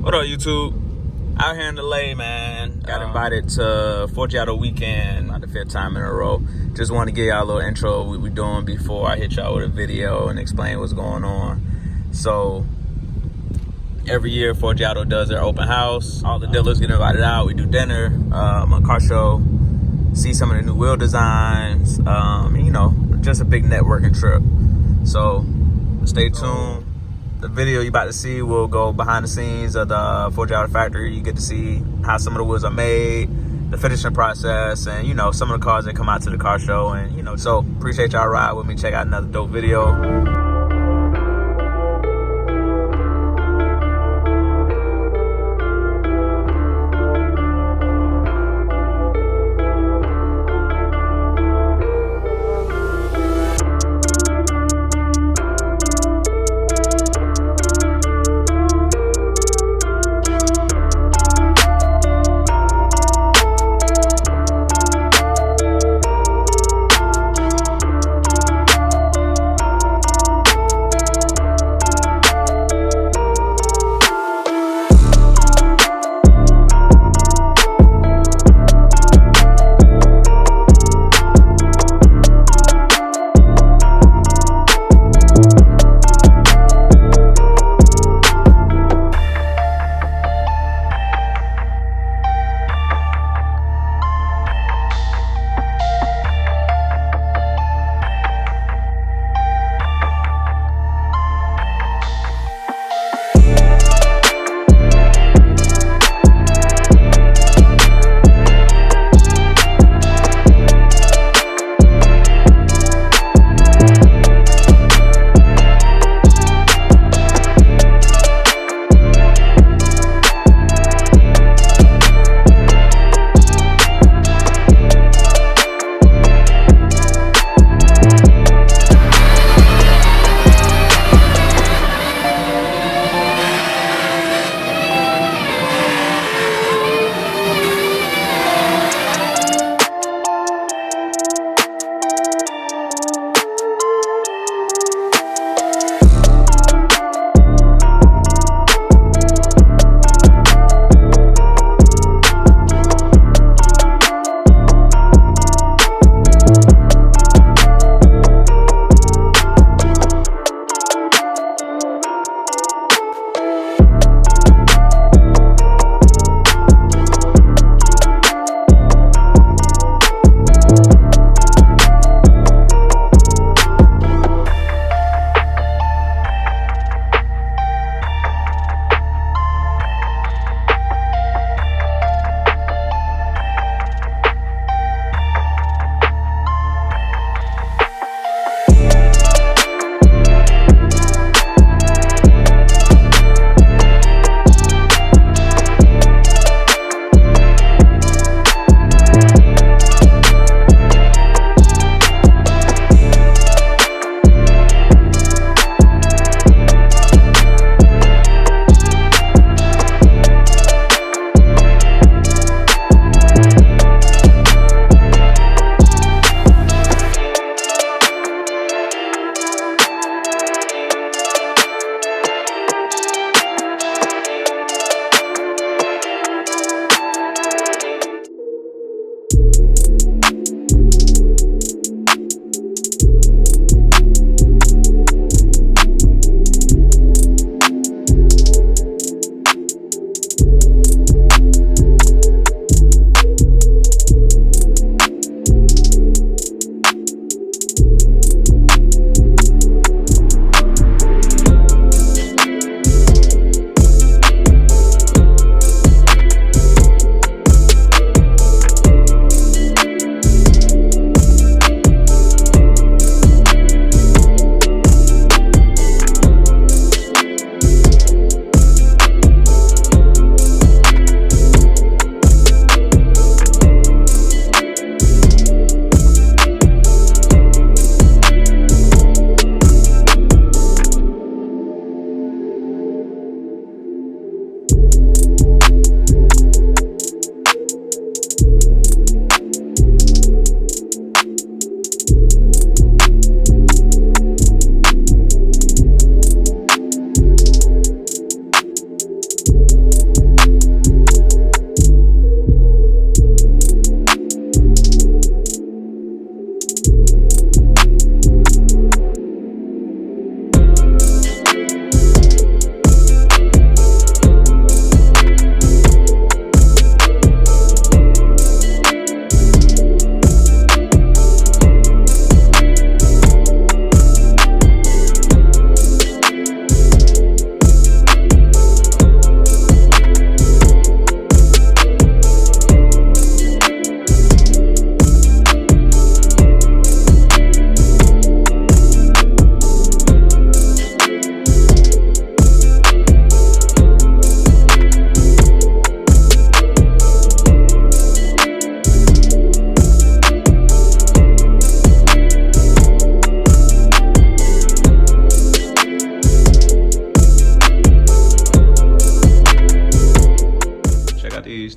What up, YouTube? Out here in LA, man. Got invited to Forgiato Weekend, about the 5th time in a row. Just want to give y'all a little intro of what we're doing before I hit y'all with a video and explain what's going on. So, every year Forgiato does their open house. All the dealers get invited out. We do dinner, a car show, see some of the new wheel designs, you know, just a big networking trip. So, stay tuned. The video you're about to see will go behind the scenes of the Forgiato Factory. You get to see how some of the wheels are made, the finishing process, and, you know, some of the cars that come out to the car show. And, you know, so appreciate y'all ride with me. Check out another dope video.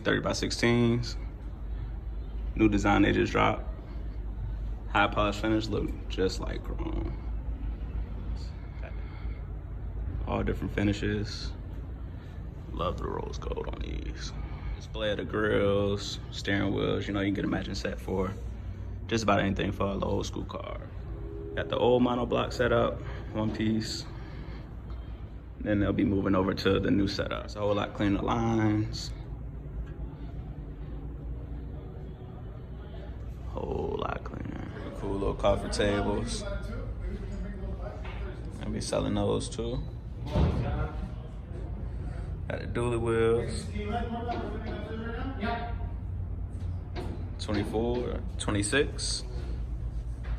30x16s. New design they just dropped. High polish finish, look just like chrome. All different finishes. Love the rose gold on these. Display of the grills, steering wheels, you know, you can get a matching set for just about anything for the old school car. Got the old monoblock setup, one piece. Then they'll be moving over to the new setup. It's a whole lot cleaner lines. Whole lot cleaner. Pretty cool little coffee tables. I'll be selling those too. Got the dually wheels. 24, 26,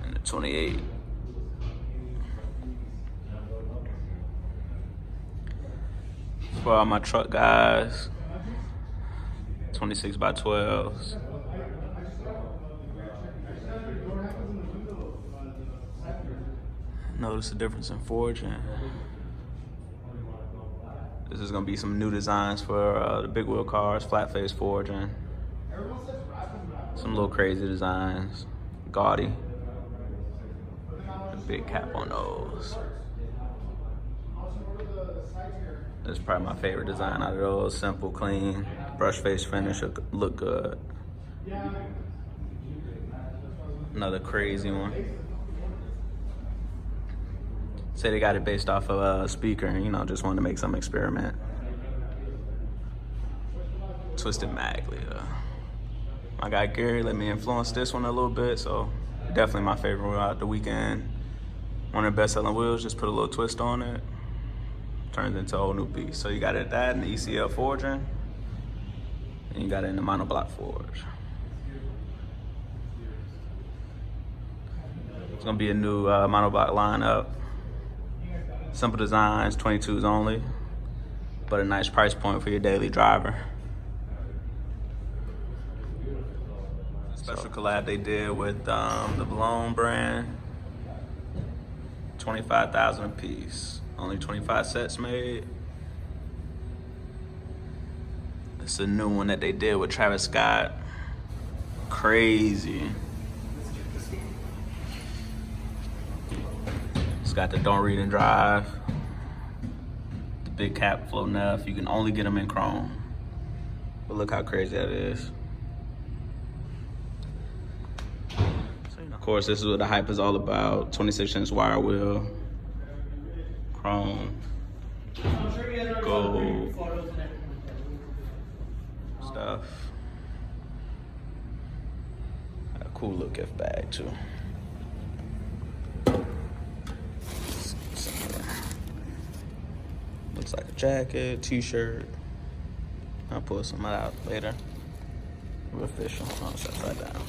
and the 28. For all my truck guys, 26x12s. Notice the difference in forging. This is gonna be some new designs for the big wheel cars, flat face forging. Some little crazy designs, gaudy. A big cap on those. This is probably my favorite design out of those. Simple, clean, brush face finish, look good. Another crazy one. Say they got it based off of a speaker, you know, just wanted to make some experiment. Twisted Maglia. My guy Gary let me influence this one a little bit, so definitely my favorite wheel out the weekend. One of the best selling wheels, just put a little twist on it. Turns into a whole new piece. So you got it that in the ECL forging, and you got it in the monoblock forge. It's gonna be a new monoblock lineup. Simple designs, 22s only, but a nice price point for your daily driver. Special collab they did with the Blown brand. 25,000 a piece. Only 25 sets made. It's a new one that they did with Travis Scott. Crazy. It's got the don't read and drive. The big cap floating up. You can only get them in chrome. But look how crazy that is. Of course, this is what the hype is all about. 26-inch wire wheel, chrome, gold stuff. Got a cool little gift bag too. Looks like a jacket, t-shirt. I'll pull some out later. We're official. Oh, it's upside down.